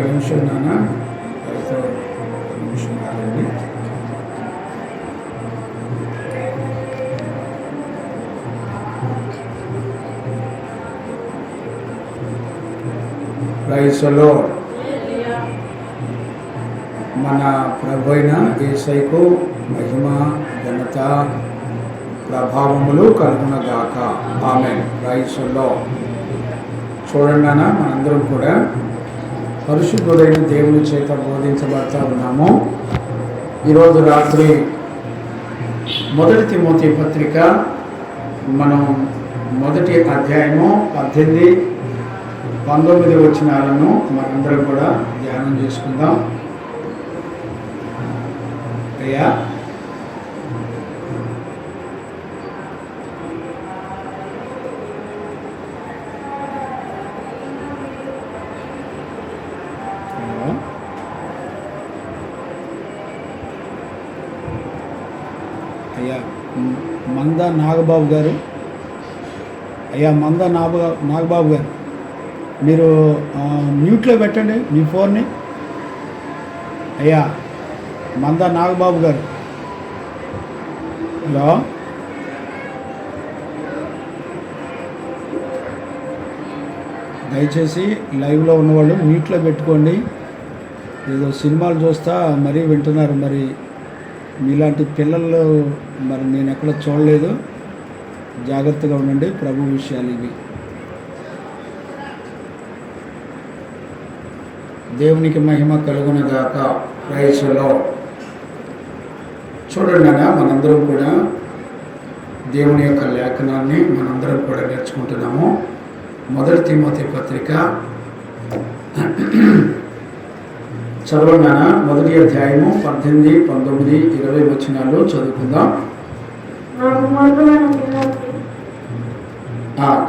నిమిషం నాన్న, నిమిషం ఆగండి. Praise the lord. మన ప్రభు అయిన యేసయ్యకు మహిమ, ఘనత, ప్రభావములు కలుగునగాక. ఆమేన్. Praise the lord. చూడండి నాన్న, మనందరం కూడా పరిశుద్ధుడైన దేవుని చేత బోధించబడతా ఉన్నాము. ఈరోజు రాత్రి 1 తిమోతి పత్రిక మనం 1వ అధ్యాయము 18, 19 వచనాలను మనందరం కూడా ధ్యానం చేసుకుందాం. అయ్యా అయ్యా మంద నాగబాబు గారు, నాగబాబు గారు, మీరు మ్యూట్లో పెట్టండి మీ ఫోన్ని. అయ్యా మంద నాగబాబు గారు, హలో. దయచేసి లైవ్లో ఉన్నవాళ్ళు మ్యూట్లో పెట్టుకోండి. ఏదో సినిమాలు చూస్తా మరీ వింటున్నారు. మరి మీలాంటి పిల్లలు మరి నేను ఎక్కడ చూడలేదు. జాగ్రత్తగా ఉండండి. ప్రభు విషయాలు ఇవి. దేవునికి మహిమ కలుగునగాక. Praise the lord. చూడండి అన్న, మనందరం కూడా దేవుని యొక్క లేఖనాన్ని మనందరం కూడా నేర్చుకుంటున్నాము. 1 తిమోతి పత్రిక చదవండి అన్న. 1వ అధ్యాయము 18, 19, 20 వచనాలు చదువుకుందాం.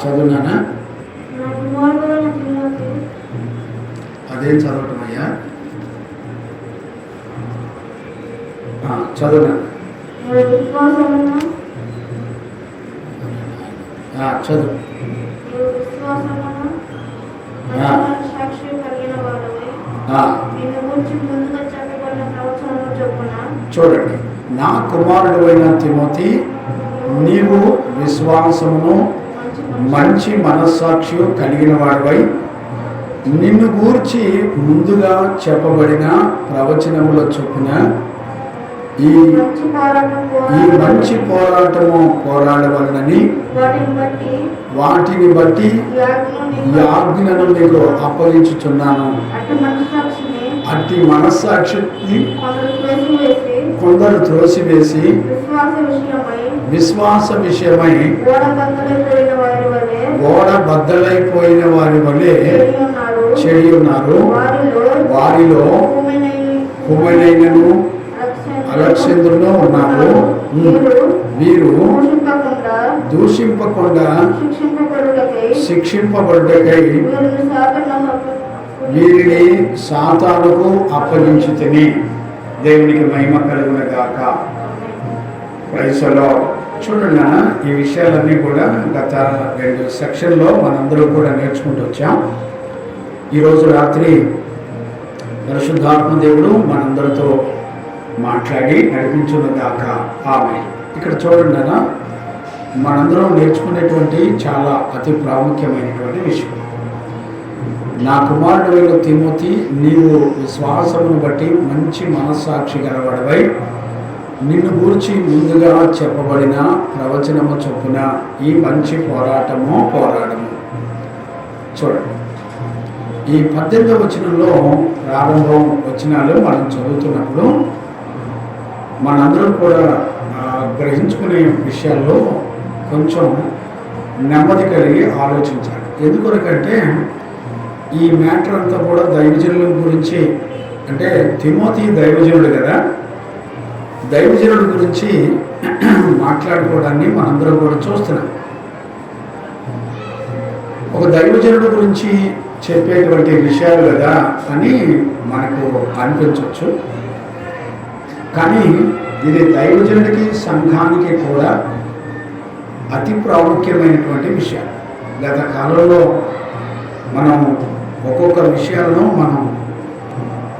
చదువునానా? అదేం చదవటం అయ్యా? చదువునా? చదువు. చూడండి, నా కుమారుడు అయిన తిమోతి, నీవు విశ్వాసమును మంచి మనస్సాక్షి కలిగిన వాడివై నిన్ను గూర్చి ముందుగా చెప్పబడిన ప్రవచనముల చొప్పున ఈ మంచి పోరాటము పోరాడవలనని వాటిని బట్టి ఈ ఆజ్ఞను నీకు అప్పగించుచున్నాను. అట్టి మనస్సాక్షిని కొందరు త్రోసివేసి విశ్వాస విషయమై గోడ బద్దలైపోయిన వారి వలె చెడి ఉన్నారు. వారిలో హుమైనను అలెగ్జాంద్రును ఉన్నారు. వీరు దూషింపకుండా శిక్షింపబడుటకై వీరిని సాతానుకు అప్పగించితిని. దేవునికి మహిమ కలుగునగాక. Praise the lord. చూడండి, ఈ విషయాలన్నీ కూడా గత 2 సెక్షన్లో మనందరూ కూడా నేర్చుకుంటూ వచ్చాం. ఈరోజు రాత్రి పరిశుద్ధాత్మ దేవుడు మనందరితో మాట్లాడి నడిపించునగాక. ఆమేన్. ఇక్కడ చూడండి, మనందరం నేర్చుకునేటువంటి చాలా అతి ప్రాముఖ్యమైనటువంటి విషయం. నా కుమారుడు అయిన తిమోతి, నీవు విశ్వాసమును బట్టి మంచి మనస్సాక్షి గలవాడవై నిన్ను గూర్చి ముందుగా చెప్పబడిన ప్రవచనము చొప్పున ఈ మంచి పోరాడము. చూడండి, ఈ 18వ వచనంలో ప్రారంభం వచనాలు మనం చదువుతున్నప్పుడు మనందరం కూడా గ్రహించుకునే విషయాల్లో కొంచెం నెమ్మది కలిగి ఆలోచించాలి. ఎందుకొరకంటే ఈ మ్యాటర్ అంతా కూడా దైవజనుల గురించి, అంటే తిమోతి దైవజనుడు కదా, దైవజనుడి గురించి మాట్లాడుకోవడాన్ని మనందరం కూడా చూస్తున్నాం. ఒక దైవజనుడి గురించి చెప్పేటువంటి విషయాలు కదా అని మనకు అనిపించవచ్చు. కానీ ఇది దైవజనుడికి, సంఘానికి కూడా అతి ప్రాముఖ్యమైనటువంటి విషయం. గత కాలంలో మనం ఒక్కొక్క విషయాలను మనం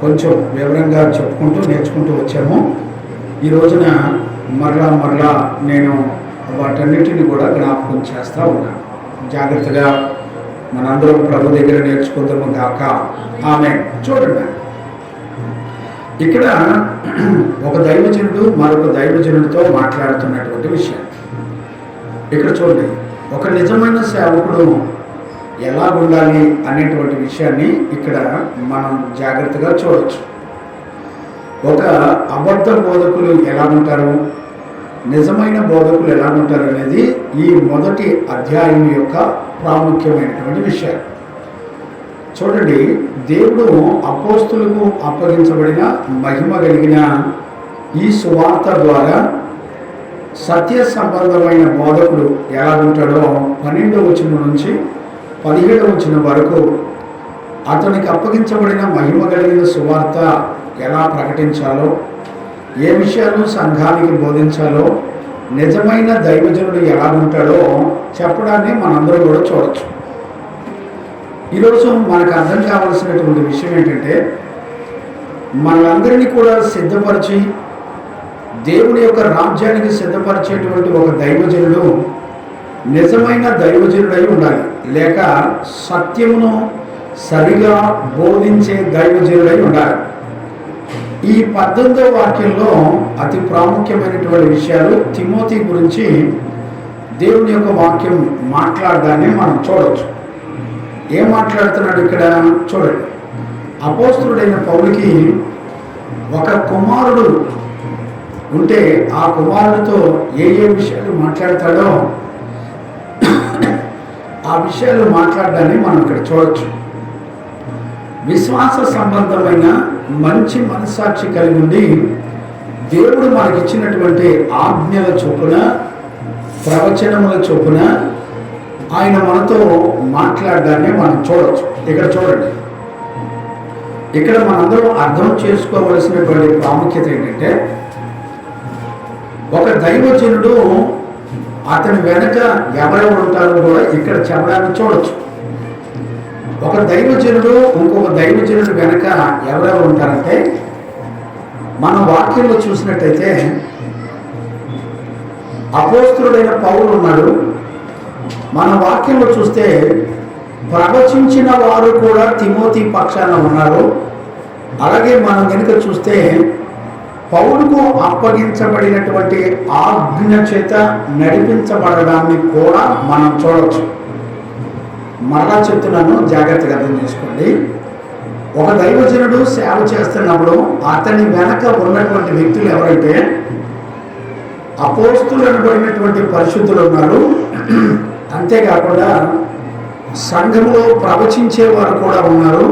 కొంచెం వివరంగా చెప్పుకుంటూ నేర్చుకుంటూ వచ్చాము. ఈ రోజున మరలా నేను వాటన్నిటిని కూడా జ్ఞాపకం చేస్తూ ఉన్నాను. జాగ్రత్తగా మనందరం ప్రభు దగ్గర నేర్చుకుందాము గాక. ఆమె చూడండి, ఇక్కడ ఒక దైవజనుడు మరొక దైవజనుడితో మాట్లాడుతున్నటువంటి విషయం ఇక్కడ చూడండి. ఒక నిజమైన సేవకుడు ఎలా ఉండాలి అనేటువంటి విషయాన్ని ఇక్కడ మనం జాగ్రత్తగా చూడవచ్చు. ఒక అబద్ధ బోధకులు ఎలా ఉంటారు, నిజమైన బోధకులు ఎలా ఉంటారు అనేది ఈ మొదటి అధ్యాయం యొక్క ప్రాముఖ్యమైనటువంటి విషయాలు. చూడండి, దేవుడు అపోస్తులకు అప్పగించబడిన మహిమ కలిగిన ఈ సువార్త ద్వారా సత్య సంబంధమైన బోధకుడు ఎలా ఉంటాడో 12వ వచనం నుంచి 17వ వచనం వరకు అతనికి అప్పగించబడిన మహిమ కలిగిన సువార్త ఎలా ప్రకటించాలో, ఏ విషయాలు సంఘానికి బోధించాలో, నిజమైన దైవజనుడు ఎలా ఉంటాడో చెప్పడాన్ని మనందరం కూడా చూడవచ్చు. ఈరోజు మనకు అర్థం కావాల్సినటువంటి విషయం ఏంటంటే, మనందరినీ కూడా సిద్ధపరిచి దేవుని యొక్క రాజ్యానికి సిద్ధపరిచేటువంటి ఒక దైవజనుడు నిజమైన దైవజనుడై ఉండాలి, లేక సత్యమును సరిగా బోధించే దైవజనుడై ఉండాలి. ఈ 18వ వాక్యంలో అతి ప్రాముఖ్యమైనటువంటి విషయాలు తిమోతి గురించి దేవుని యొక్క వాక్యం మాట్లాడడాన్ని మనం చూడవచ్చు. ఏం మాట్లాడుతున్నాడు ఇక్కడ చూడండి. అపోస్తుడైన పౌలుకి ఒక కుమారుడు ఉంటే ఆ కుమారుడితో ఏ విషయాలు మాట్లాడతాడో ఆ విషయాలు మాట్లాడడాన్ని మనం ఇక్కడ చూడవచ్చు. విశ్వాస సంబంధమైన మంచి మనస్సాక్షి కలిగి ఉండి దేవుడు మనకిచ్చినటువంటి ఆజ్ఞల చొప్పున, ప్రవచనముల చొప్పున ఆయన మనతో మాట్లాడడాన్ని మనం చూడవచ్చు. ఇక్కడ చూడండి, ఇక్కడ మనందరం అర్థం చేసుకోవలసినటువంటి ప్రాముఖ్యత ఏంటంటే, ఒక దైవజనుడు అతని వెనక ఎవరెవరు ఉంటారో కూడా ఇక్కడ చెప్పడాన్ని చూడవచ్చు. ఒక దైవజనుడు ఇంకొక దైవజనుడు వెనక ఎవరెవరు ఉంటారంటే, మన వాక్యంలో చూసినట్టయితే అపోస్తులుడైన పౌలు ఉన్నాడు. మన వాక్యంలో చూస్తే ప్రవచించిన వారు కూడా తిమోతి పక్షాన ఉన్నారు. అలాగే మనం కనుక చూస్తే పౌలుకు అప్పగించబడినటువంటి ఆజ్ఞ చేత నడిపించబడడాన్ని కూడా మనం చూడవచ్చు. మరలా చెప్తున్నాను, జాగ్రత్తగా అర్థం చేసుకోండి. ఒక దైవజనుడు సేవ చేస్తున్నప్పుడు అతని వెనక ఉన్నటువంటి వ్యక్తులు ఎవరైతే అపోస్తులు అనబడినటువంటి పరిశుద్ధులు ఉన్నారు, అంతేకాకుండా సంఘంలో ప్రవచించేవారు కూడా ఉన్నారు.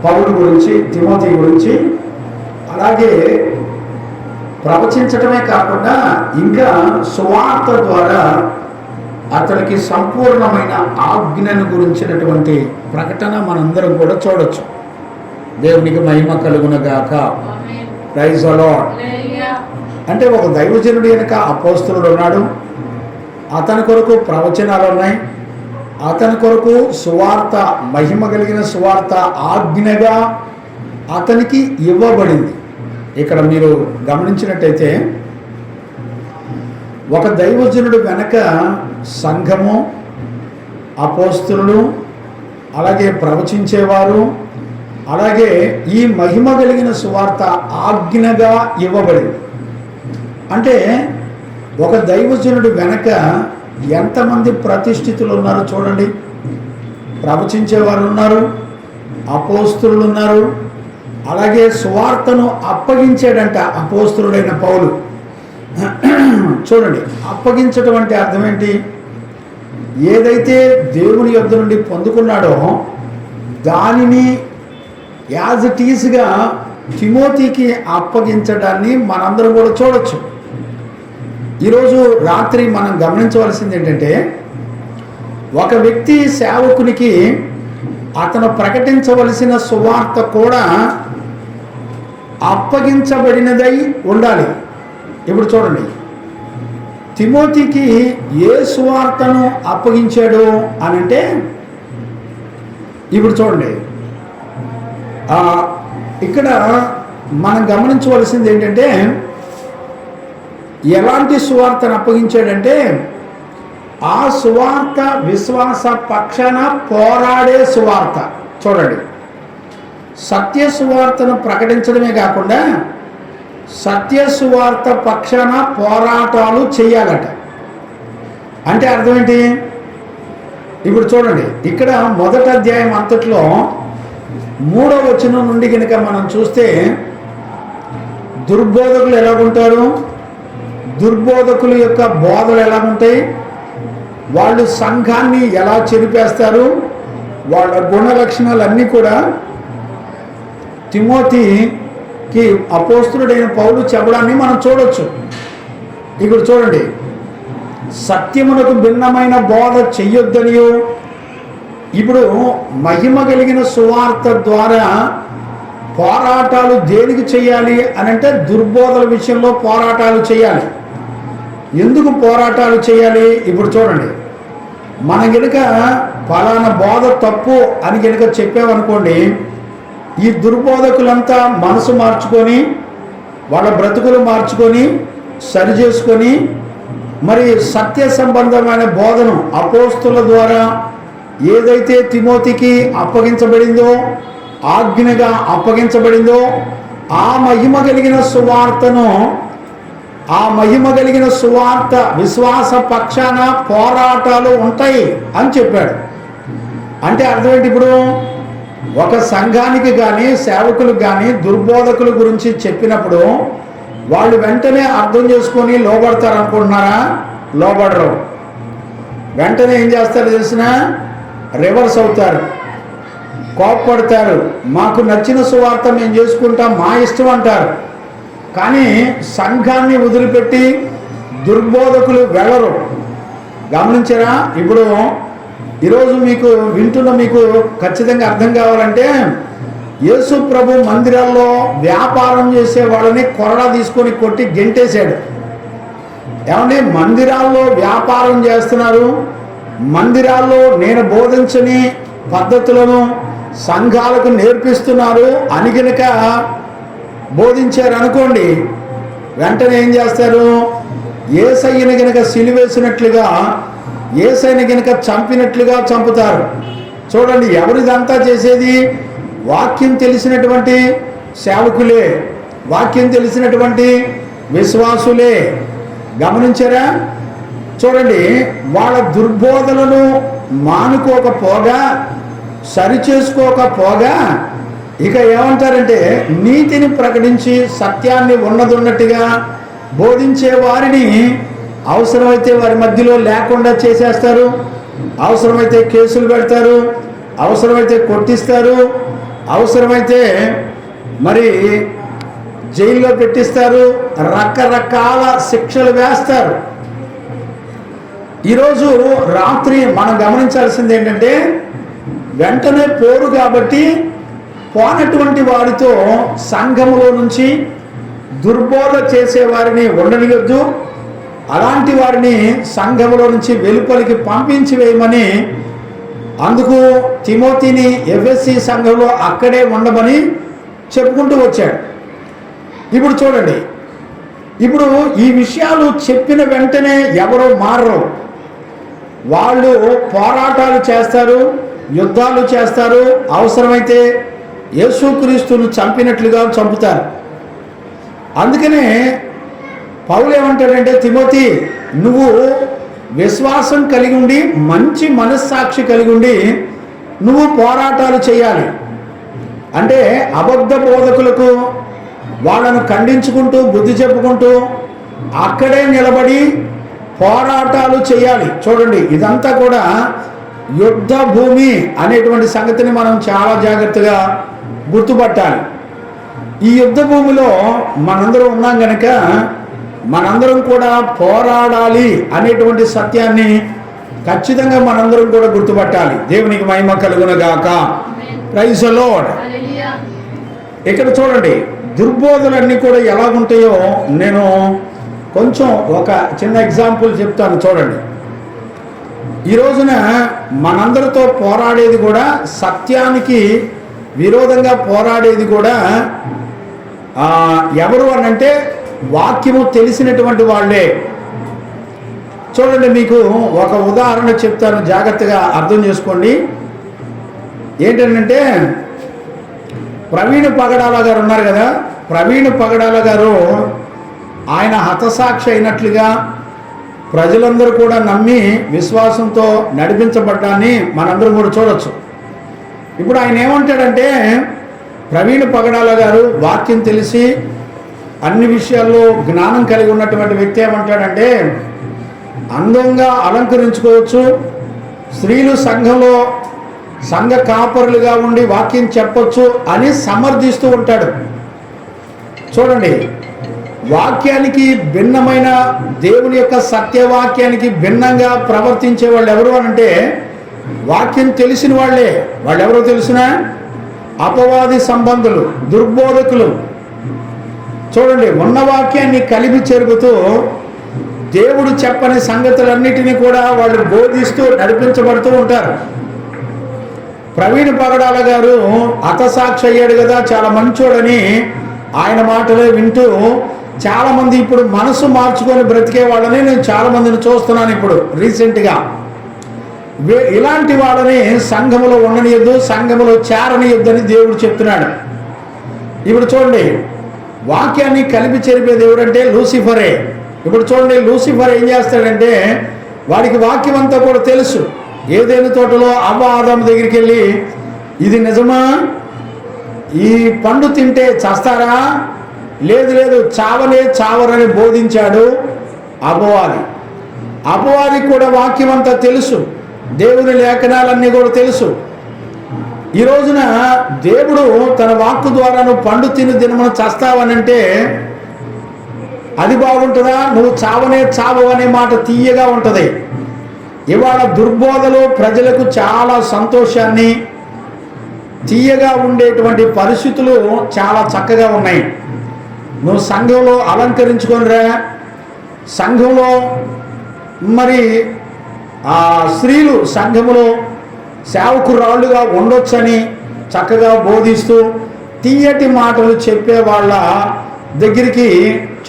పౌలు గురించి, తిమోతి గురించి, అలాగే ప్రవచించటమే కాకుండా ఇంకా సువార్త ద్వారా అతనికి సంపూర్ణమైన ఆజ్ఞను గురించినటువంటి ప్రకటన మనందరం కూడా చూడొచ్చు. దేవునికి మహిమ కలుగునగాక. Praise the lord. అంటే ఒక దైవజనుడు వెనుక అపోస్తలుడు ఉన్నాడు, అతని కొరకు ప్రవచనాలు ఉన్నాయి, అతని కొరకు సువార్త, మహిమ కలిగిన సువార్త ఆజ్ఞగా అతనికి ఇవ్వబడింది. ఇక్కడ మీరు గమనించినట్టయితే ఒక దైవజనుడు వెనక సంఘము, అపోస్తలులు, అలాగే ప్రవచించేవారు, అలాగే ఈ మహిమ కలిగిన సువార్త ఆజ్ఞగా ఇవ్వబడింది. అంటే ఒక దైవజనుడు వెనక ఎంతమంది ప్రతిష్ఠితులు ఉన్నారో చూడండి. ప్రవచించేవారు ఉన్నారు, అపోస్తలులు ఉన్నారు, అలాగే సువార్తను అప్పగించాడంట అపోస్తలుడైన పౌలు. చూడండి, అప్పగించడం అంటే అర్థం ఏంటి? ఏదైతే దేవుని యొద్ద నుండి పొందుకున్నాడో దానిని యాజ్ ఇట్ ఈస్గా తిమోతికి అప్పగించడాన్ని మనందరం కూడా చూడొచ్చు. ఈరోజు రాత్రి మనం గమనించవలసింది ఏంటంటే, ఒక వ్యక్తి సేవకునికి అతను ప్రకటించవలసిన సువార్త కూడా అప్పగించబడినదై ఉండాలి. ఇప్పుడు చూడండి, తిమోతికి ఏ సువార్తను అప్పగించాడు అని అంటే, ఇప్పుడు చూడండి, ఇక్కడ మనం గమనించవలసింది ఏంటంటే, ఎలాంటి సువార్తను అప్పగించాడంటే, ఆ సువార్త విశ్వాస పక్షాన పోరాడే సువార్త. చూడండి, సత్య సువార్తను ప్రకటించడమే కాకుండా సత్య సువార్త పక్షాన పోరాటాలు చేయాలట. అంటే అర్థం ఏంటి? ఇప్పుడు చూడండి, ఇక్కడ మొదటి అధ్యాయం అంతట్లో 3వ వచనం నుండి కనుక మనం చూస్తే, దుర్బోధకులు ఎలాగుంటారు, దుర్బోధకుల యొక్క బోధలు ఎలాగుంటాయి, వాళ్ళు సంఘాన్ని ఎలా చెరిపేస్తారు, వాళ్ళ గుణ లక్షణాలన్నీ కూడా తిమోతికి అపోస్తులుడైన పౌలు చెప్పడాన్ని మనం చూడొచ్చు. ఇక్కడ చూడండి, సత్యమునకు భిన్నమైన బోధ చెయ్యొద్దనియో, ఇప్పుడు మహిమ కలిగిన సువార్త ద్వారా పోరాటాలు దేనికి చేయాలి అని అంటే, దుర్బోధల విషయంలో పోరాటాలు చేయాలి. ఎందుకు పోరాటాలు చేయాలి? ఇప్పుడు చూడండి, మన గనుక ఫలానా బోధ తప్పు అని గనుక చెప్పామనుకోండి, ఈ దుర్బోధకులంతా మనసు మార్చుకొని వాళ్ళ బ్రతుకులు మార్చుకొని సరి చేసుకొని మరి సత్య సంబంధమైన బోధను అపోస్తుల ద్వారా ఏదైతే తిమోతికి అప్పగించబడిందో, ఆజ్ఞగా అప్పగించబడిందో, ఆ మహిమ కలిగిన సువార్తను, ఆ మహిమ కలిగిన సువార్త విశ్వాస పక్షాన పోరాటాలు ఉంటాయి అని చెప్పాడు. అంటే అర్థం ఏంటి? ఇప్పుడు ఒక సంఘానికి కానీ సేవకులకు కానీ దుర్బోధకుల గురించి చెప్పినప్పుడు వాళ్ళు వెంటనే అర్థం చేసుకొని లోబడతారు అనుకుంటున్నారా? లోబడరు. వెంటనే ఏం చేస్తారు తెలిసిన? రివర్స్ అవుతారు, కోప్పడతారు, మాకు నచ్చిన సువార్త మేము చేసుకుంటాం, మా ఇష్టం అంటారు. కానీ సంఘాన్ని వదిలిపెట్టి దుర్బోధకులు వెళ్ళరు. గమనించారా? ఇప్పుడు ఈరోజు మీకు వింటున్న మీకు ఖచ్చితంగా అర్థం కావాలంటే, యేసు ప్రభు మందిరాల్లో వ్యాపారం చేసే వాళ్ళని కొరడా తీసుకొని కొట్టి గెంటేశాడు. ఏమంటే మందిరాల్లో వ్యాపారం చేస్తున్నారు, మందిరాల్లో నేను బోధించని పద్ధతులను సంఘాలకు నేర్పిస్తున్నారు అని గనుక బోధించారు అనుకోండి, వెంటనే ఏం చేస్తారు? యేసయ్యని గనుక సిలువేసినట్లుగా, యేసయ్యని గనుక చంపినట్లుగా చంపుతారు. చూడండి, ఎవరిదంతా చేసేది? వాక్యం తెలిసినటువంటి సేవకులే, వాక్యం తెలిసినటువంటి విశ్వాసులే. గమనించారా? చూడండి, వాళ్ళ దుర్బోధనలను మానుకోకపోగా, సరిచేసుకోకపోగా ఇక ఏమంటారంటే, నీతిని ప్రకటించి సత్యాన్ని ఉన్నట్టుగా బోధించే వారిని అవసరమైతే వారి మధ్యలో లేకుండా చేసేస్తారు, అవసరమైతే కేసులు పెడతారు, అవసరమైతే కొట్టిస్తారు, అవసరమైతే మరి జైల్లో పెట్టిస్తారు, రకరకాల శిక్షలు వేస్తారు. ఈరోజు రాత్రి మనం గమనించాల్సింది ఏంటంటే, వెంటనే పోరు కాబట్టి పోనటువంటి వారితో సంఘములో నుంచి దుర్బోధ చేసే వారిని ఉండనియొద్దు, అలాంటి వారిని సంఘములో నుంచి వెలుపలికి పంపించి వేయమని, అందుకు తిమోతిని ఎఫ్ఎస్సి సంఘంలో అక్కడే ఉండమని చెప్పుకుంటూ వచ్చాడు. ఇప్పుడు చూడండి, ఇప్పుడు ఈ విషయాలు చెప్పిన వెంటనే ఎవరో మారరు. వాళ్ళు పోరాటాలు చేస్తారు, యుద్ధాలు చేస్తారు, అవసరమైతే యేసుక్రీస్తును చంపినట్లుగా చంపుతారు. అందుకనే పౌలు ఏమంటాడంటే, తిమోతి, నువ్వు విశ్వాసం కలిగి ఉండి, మంచి మనస్సాక్షి కలిగి ఉండి నువ్వు పోరాటాలు చేయాలి. అంటే అబద్ధ బోధకులకు వాళ్ళను ఖండించుకుంటూ, బుద్ధి చెప్పుకుంటూ అక్కడే నిలబడి పోరాటాలు చేయాలి. చూడండి, ఇదంతా కూడా యుద్ధ భూమి అనేటువంటి సంగతిని మనం చాలా జాగ్రత్తగా గుర్తుపట్టాలి. ఈ యుద్ధ భూమిలో మనందరం ఉన్నాం గనక మనందరం కూడా పోరాడాలి అనేటువంటి సత్యాన్ని ఖచ్చితంగా మనందరం కూడా గుర్తుపట్టాలి. దేవునికి మహిమ కలుగునగాక. Praise the lord. ఇక్కడ చూడండి, దుర్బోధలన్నీ కూడా ఎలా ఉంటాయో నేను కొంచెం ఒక చిన్న ఎగ్జాంపుల్ చెప్తాను. చూడండి, ఈ రోజున మనందరితో పోరాడేది కూడా సత్యానికి విరోధంగా పోరాడేది కూడా ఎవరు అనంటే వాక్యము తెలిసినటువంటి వాళ్ళే. చూడండి, మీకు ఒక ఉదాహరణ చెప్తాను, జాగ్రత్తగా అర్థం చేసుకోండి. ఏంటంటే ప్రవీణ్ పగడాల గారు ఉన్నారు కదా, ప్రవీణ్ పగడాల గారు ఆయన హతసాక్షి అయినట్లుగా ప్రజలందరూ కూడా నమ్మి విశ్వాసంతో నడిపించబడ్డాన్ని మనందరం కూడా చూడొచ్చు. ఇప్పుడు ఆయన ఏమంటాడంటే, ప్రవీణ్ పగడాల గారు వాక్యం తెలిసి అన్ని విషయాల్లో జ్ఞానం కలిగి ఉన్నటువంటి వ్యక్తి ఏమంటాడంటే, అందంగా అలంకరించుకోవచ్చు, స్త్రీలు సంఘంలో సంఘ కాపరులుగా ఉండి వాక్యం చెప్పొచ్చు అని సమర్థిస్తూ ఉంటాడు. చూడండి, వాక్యానికి భిన్నమైన, దేవుని యొక్క సత్యవాక్యానికి భిన్నంగా ప్రవర్తించే వాళ్ళు ఎవరు అనంటే వాక్యం తెలిసిన వాళ్ళే. వాళ్ళు ఎవరో తెలిసిన అపవాది సంబంధులు, దుర్బోధకులు. చూడండి, ఉన్న వాక్యాన్ని కలిపి చెరుగుతూ దేవుడు చెప్పని సంగతులన్నిటినీ కూడా వాళ్ళు బోధిస్తూ నడిపించబడుతూ ఉంటారు. ప్రవీణ్ పగడాల గారు హతసాక్షి అయ్యాడు కదా, చాలా మంచోడని ఆయన మాటలే వింటూ చాలామంది ఇప్పుడు మనసు మార్చుకొని బ్రతికే వాళ్ళని నేను చాలామందిని చూస్తున్నాను ఇప్పుడు రీసెంట్గా. ఇలాంటి వాళ్ళని సంఘములో ఉండనియొద్దు, సంఘములో చేరనియొద్దని దేవుడు చెప్తున్నాడు. ఇప్పుడు చూడండి, వాక్యాన్ని కలిపి చెరిపేది ఎవరంటే లూసిఫరే. ఇప్పుడు చూడండి, లూసిఫర్ ఏం చేస్తాడంటే వాడికి వాక్యం అంతా కూడా తెలుసు. ఏదైనా తోటలో అవ్వ ఆదాము దగ్గరికి వెళ్ళి, ఇది నిజమా, ఈ పండు తింటే చస్తారా, లేదు లేదు చావనే చావరని బోధించాడు అపవాది. అపవాదికి కూడా వాక్యం అంతా తెలుసు, దేవుని లేఖనాలన్నీ కూడా తెలుసు. ఈ రోజున దేవుడు తన వాక్కు ద్వారా నువ్వు పండు తిని దినమును చస్తావనంటే అది బాగుంటుందా? నువ్వు చావనే చావు అనే మాట తీయగా ఉంటుంది. ఇవాళ దుర్బోధలు ప్రజలకు చాలా సంతోషాన్ని, తీయగా ఉండేటువంటి పరిస్థితులు చాలా చక్కగా ఉన్నాయి. నువ్వు సంఘంలో అలంకరించుకొనిరా, సంఘంలో మరి స్త్రీలు సంఘములో సేవకురాళ్ళుగా ఉండొచ్చని చక్కగా బోధిస్తూ తీయటి మాటలు చెప్పే వాళ్ళ దగ్గరికి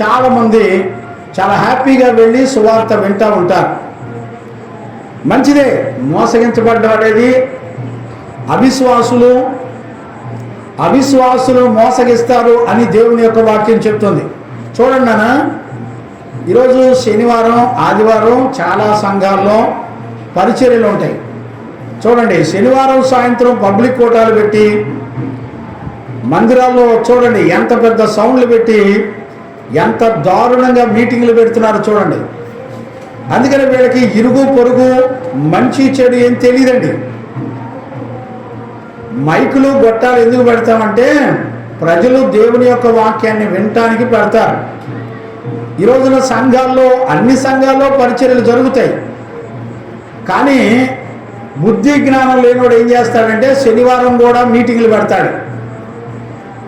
చాలామంది చాలా హ్యాపీగా వెళ్ళి సువార్త వింటూ ఉంటారు. మంచిదే, మోసగించబడ్డాడేది అవిశ్వాసులు మోసగిస్తారు అని దేవుని యొక్క వాక్యం చెప్తుంది. చూడండి నాన్న, ఈరోజు శనివారం ఆదివారం చాలా సంఘాల్లో పరిచర్యలు ఉంటాయి. చూడండి, శనివారం సాయంత్రం పబ్లిక్ కోటాలు పెట్టి మందిరాల్లో చూడండి ఎంత పెద్ద సౌండ్లు పెట్టి ఎంత దారుణంగా మీటింగ్లు పెడుతున్నారు చూడండి. అందుకని వీళ్ళకి ఇరుగు పొరుగు మంచి చెడు ఏం తెలియదండి. మైకులు గొట్టాలు ఎందుకు పెడతామంటే ప్రజలు దేవుని యొక్క వాక్యాన్ని వినటానికి పెడతారు. ఈ రోజున సంఘాల్లో, అన్ని సంఘాల్లో పరిచర్యలు జరుగుతాయి. కానీ బుద్ధి జ్ఞానం లేనివాడు ఏం చేస్తాడంటే శనివారం కూడా మీటింగ్లు పెడతాడు.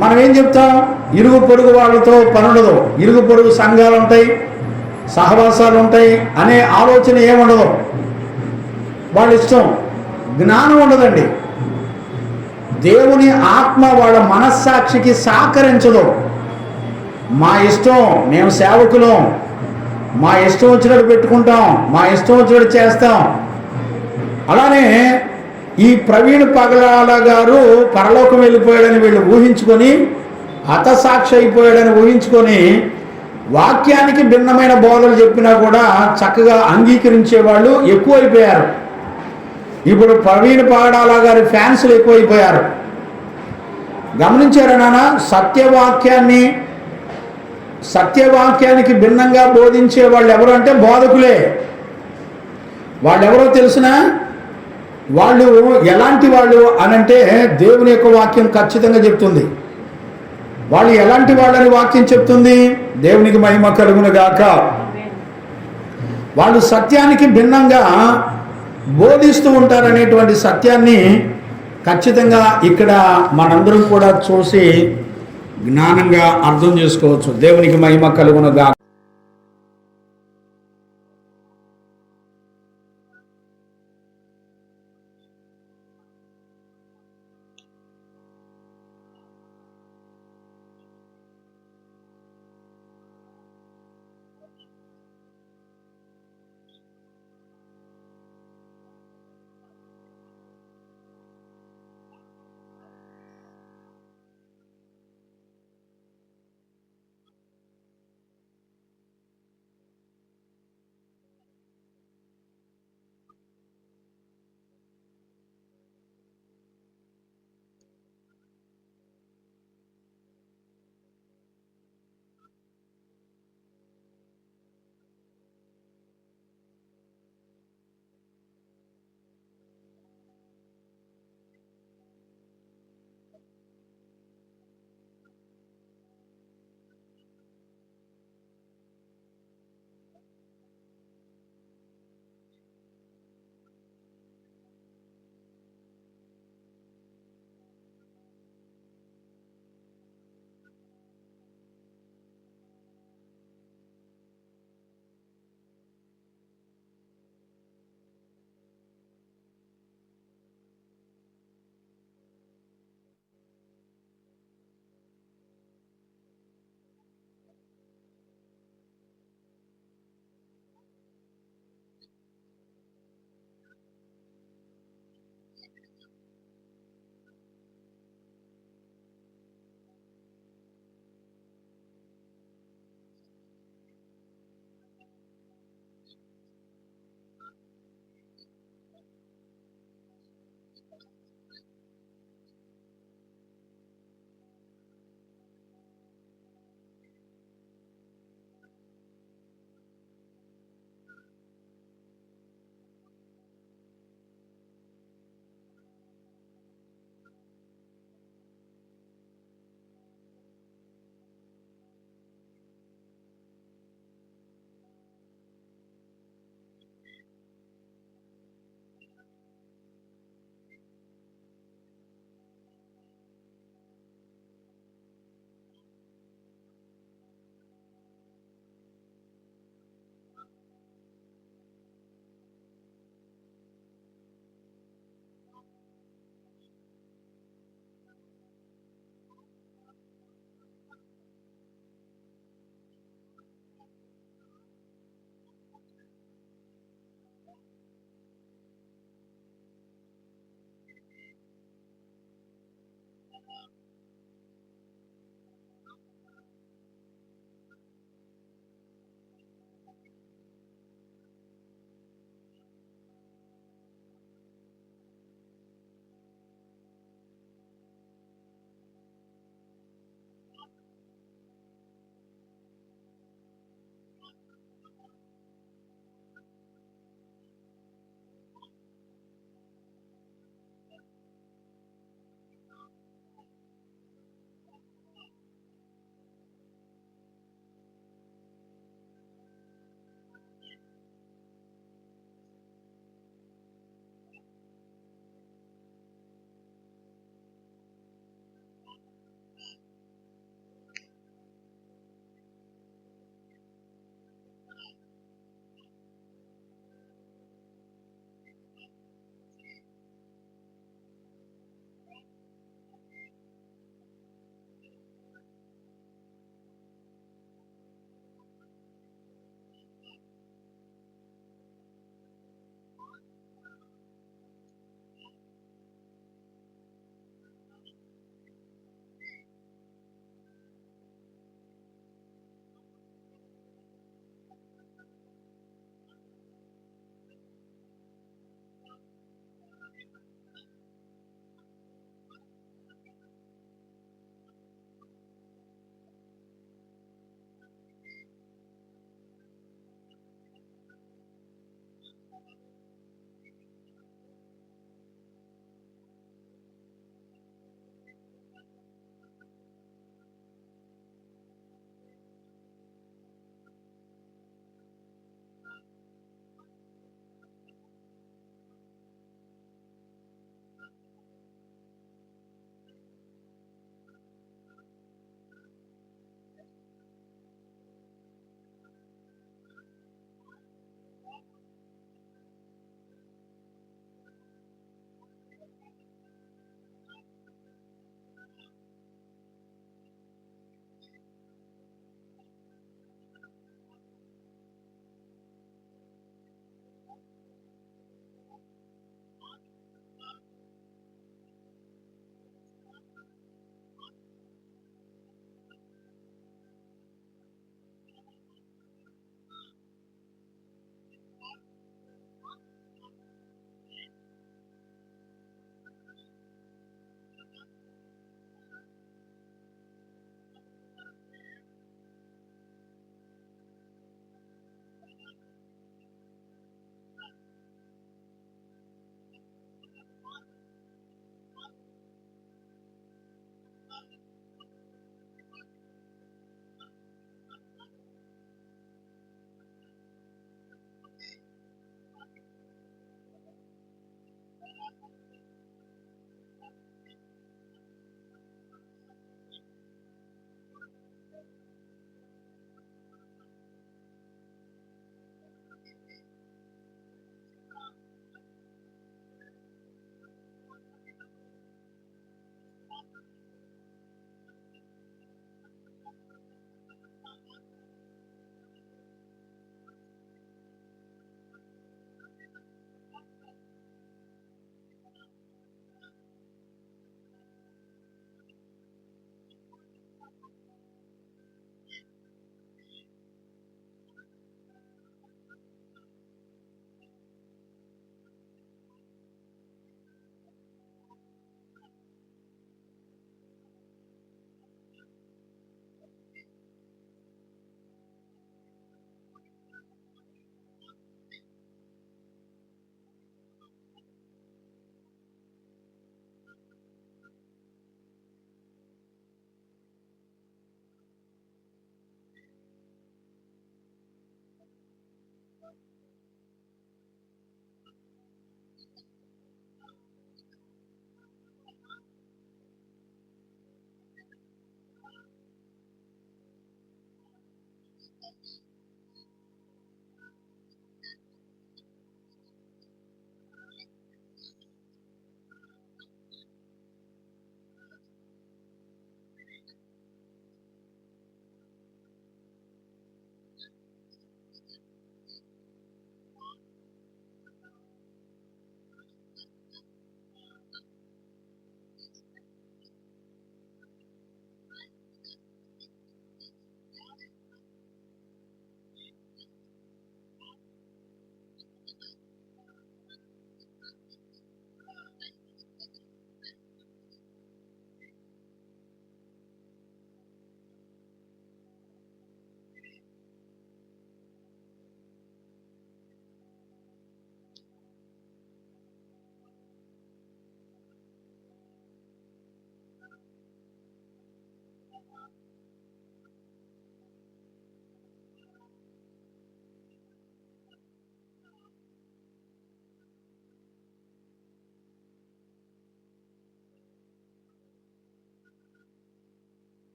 మనం ఏం చెప్తాం? ఇరుగు పొరుగు వాళ్ళతో పనుండదు, ఇరుగు పొరుగు సంఘాలు ఉంటాయి, సహవాసాలు ఉంటాయి అనే ఆలోచన ఏముండదు. వాళ్ళ ఇష్టం, జ్ఞానం ఉండదండి. దేవుని ఆత్మ వాళ్ళ మనస్సాక్షికి సహకరించదు. మా ఇష్టం, మేము సేవకులం, మా ఇష్టం వచ్చినట్టు పెట్టుకుంటాం, మా ఇష్టం వచ్చినట్టు చేస్తాం. అలానే ఈ ప్రవీణ్ పగడాల గారు పరలోకం వెళ్ళిపోయాడని వీళ్ళు ఊహించుకొని, హతసాక్షి అయిపోయాడని ఊహించుకొని వాక్యానికి భిన్నమైన బోధలు చెప్పినా కూడా చక్కగా అంగీకరించే వాళ్ళు ఎక్కువైపోయారు. ఇప్పుడు ప్రవీణ్ పగడాల గారి ఫ్యాన్స్లు ఎక్కువైపోయారు. గమనించారా నాన్న? సత్యవాక్యానికి భిన్నంగా బోధించే వాళ్ళు ఎవరు అంటే బోధకులే. వాళ్ళెవరో తెలిసిన వాళ్ళు ఎలాంటి వాళ్ళు అనంటే దేవుని యొక్క వాక్యం ఖచ్చితంగా చెప్తుంది. వాళ్ళు ఎలాంటి వాళ్ళని వాక్యం చెప్తుంది? దేవునికి మహిమ కలుగును గాక. వాళ్ళు సత్యానికి భిన్నంగా బోధిస్తూ ఉంటారనేటువంటి సత్యాన్ని ఖచ్చితంగా ఇక్కడ మనందరం కూడా చూసి జ్ఞానంగా అర్థం చేసుకోవచ్చు. దేవునికి మహిమ కలుగును గాక.